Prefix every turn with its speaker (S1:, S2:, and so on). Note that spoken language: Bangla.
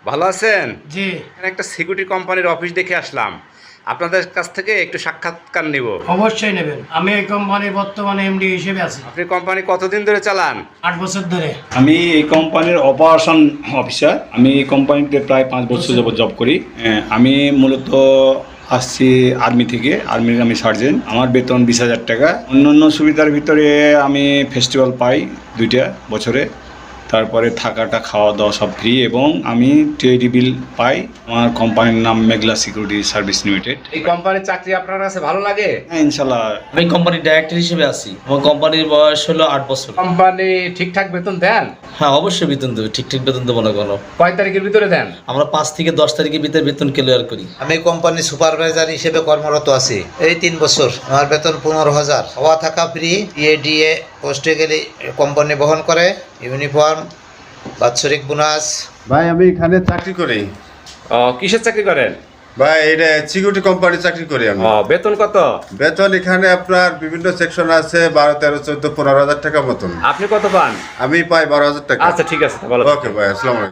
S1: ভালো আছেন?
S2: জি,
S1: এখানে একটা সিকিউরিটি কোম্পানির অফিস দেখে আসলাম, আপনাদের কাছ থেকে একটু সাক্ষাৎকার নিব।
S2: অবশ্যই নেবেন। আমি এই কোম্পানির বর্তমানে এমডি হিসেবে আছি,
S1: আপনি কোম্পানি কতদিন ধরে চালান?
S2: 8 বছর ধরে।
S3: আমি এই কোম্পানির অপারেশন অফিসার। আমি এই কোম্পানিতে প্রায় 5 বছর যাবত জব করি। আমি মূলত আসছি আর্মি থেকে। আর্মির আমি সার্জেন্ট। আমার বেতন 20,000 টাকা। অন্যান্য সুবিধার ভিতরে আমি ফেস্টিভ্যাল পাই 2টা বছরে। তারপরে থাকাটা খাওয়া দাওয়া সব ফ্রি এবং আমি টেডি বিল পাই। আমার কোম্পানির নাম মেঘলা সিকিউরিটি সার্ভিস লিমিটেড।
S1: এই কোম্পানির চাকরি আপনার কাছে ভালো লাগে?
S3: হ্যাঁ, ইনশাল্লাহ।
S4: আমি কোম্পানির ডাইরেক্টর হিসেবে আছি। আমার কোম্পানির বয়স হলো 8 বছর।
S1: কোম্পানি ঠিকঠাক বেতন দেন?
S4: হ্যাঁ, অবশ্যই বেতন দেবে, ঠিক বেতন দেবো না কোনো।
S1: কয় তারিখের ভিতরে দেন?
S4: আমরা 5 থেকে 10 তারিখের ভিতরে বেতন ক্লিয়ার করি।
S5: আমি কোম্পানির সুপারভাইজার হিসেবে কর্মরত আছি এই 3 বছর। আমার বেতন 15,000। খাওয়া থাকা ফ্রি। ডিএ পোস্টে গেলে কোম্পানি বহন করে। ইউনিফর্ম, বাৎসরিক বোনাস।
S6: ভাই আমি এখানে চাকরি করি।
S1: কিসের চাকরি করেন?
S6: ভাই এটা সিকিউরিটি কোম্পানির চাকরি করি আমি।
S1: বেতন কত?
S6: বেতন এখানে আপনার বিভিন্ন সেকশন আছে, 12, 13, 14, 15,000 টাকা মতন।
S1: আপনি কত পান?
S6: আমি পাই 12,000 টাকা।
S1: আচ্ছা, ঠিক আছে, ভালো।
S6: ওকে ভাই, আসসালামু আলাইকুম।